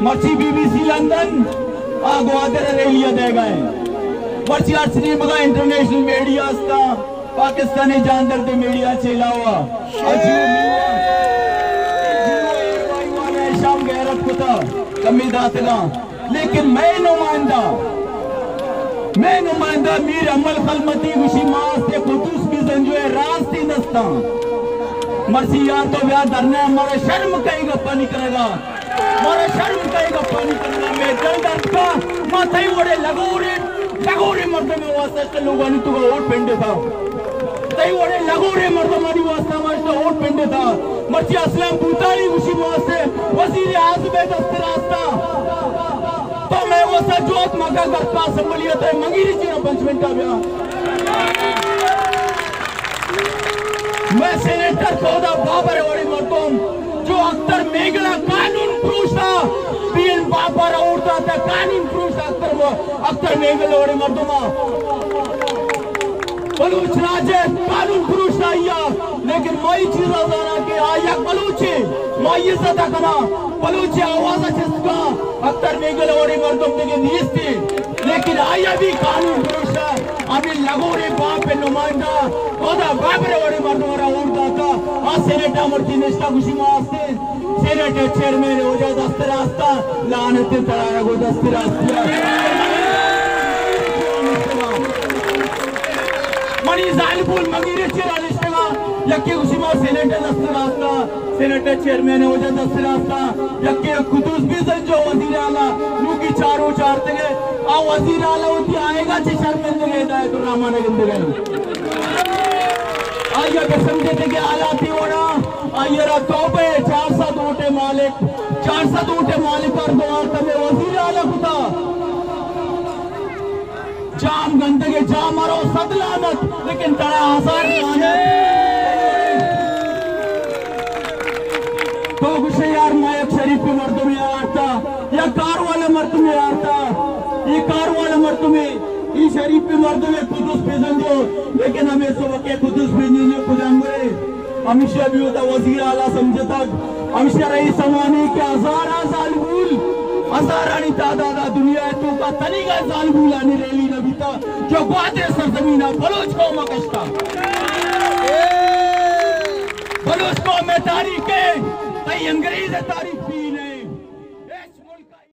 मर्ची BBC London आगवादर रेलिया दे गए मर्ची अर्चनी मगा international media अस्ता Pakistani जानदार दे मीडिया चलावा शाम गैरत कुता कमी दातगा लेकिन मैं नुमाइंदा मीर अमल खलमती गुशी मास के कुतुस भी जंजुए रास्ती नस्ता मर्सी यार तो ब्याह धरना हमारा शर्म कहीं गप्पा नहीं करेगा हमारा शर्म कहीं गप्पा नहीं करेगा मैं दर्द का माथे वड़े लगोरे मर्द में वास्ते लोगों ने तुगा वोट पेंडे था तई वड़े लगोरे मर्द मारी वास्ते वास्ते वोट पेंडे था मर्ची असलम बुतारी गुशी वास्ते वजीर आज़म दस्ते रास्ता तो मैं वो सजोत मगा करता संभलियत है मंगीरी चीना 5 मिनट का ब्याह मैं सेनेटर कोदा बाबर वड़ी मर्दों जो अख्तर मेघला कानून पुरुष था पीएन बाबर उड़ता था कानून पुरुष अख्तर मेघला वड़ी मर्दों बलूच राजे कानून पुरुष था लेकिन माई चीज आजाना के आया बलूची माई इज्जत कना बलूची आवाज जिसका अख्तर मेघला वड़ी मर्दों के नीस्ती लेकिन आया भी कानून पुरुष है अभी लगोरे बाप पे नुमाइंदा कोदा बाबरे वड़ी मर्दों उड़ता था आ सेनेटर मर्ची निष्ठा खुशी मास्ते सेनेटर चेयरमैन हो जाए दस्ते रास्ता लानत तराया को दस्ते रास्ता मनी जालिबुल मंगीरे चेरा लिस्टेगा यक्के खुशी मास सेनेटर दस्ते रास्ता सेनेटर चेयरमैन हो जाए दस्ते रास्ता यक्के कुतुस भी संजो वजीर आला लूकी चारों चारते गए आ वजीर आला होती आएगा चे शर्मिंदगी हिदायत रहमान गिंदगी आइए समझे थे कि आलाती होना आइए तौबे 400 ऊँटे मालिक और दुआर तमे वजीर आला कुता जाम गंदगी जाम मारो सदलानत लेकिन तड़ा आसार लानत तो कुछ यार नायक शरीफ के मर्द में आता या कार वाले मर्द में आता ये कार वाले मर्द में ये शरीफ पे मर्द में कुदुस पेजन दो लेकिन हमें सब के कुदुस पेजन दो खुदांगे हमेशा भी होता वजीर आला समझे तक हमेशा रही समाने के हजारानी तादादा दुनिया है तो का तनीगा जालबुल आने रेली नबीता जो बातें सरजमीना बलोच को मकश्ता बलोच को में तारीख है तई अंग्रेज तारीख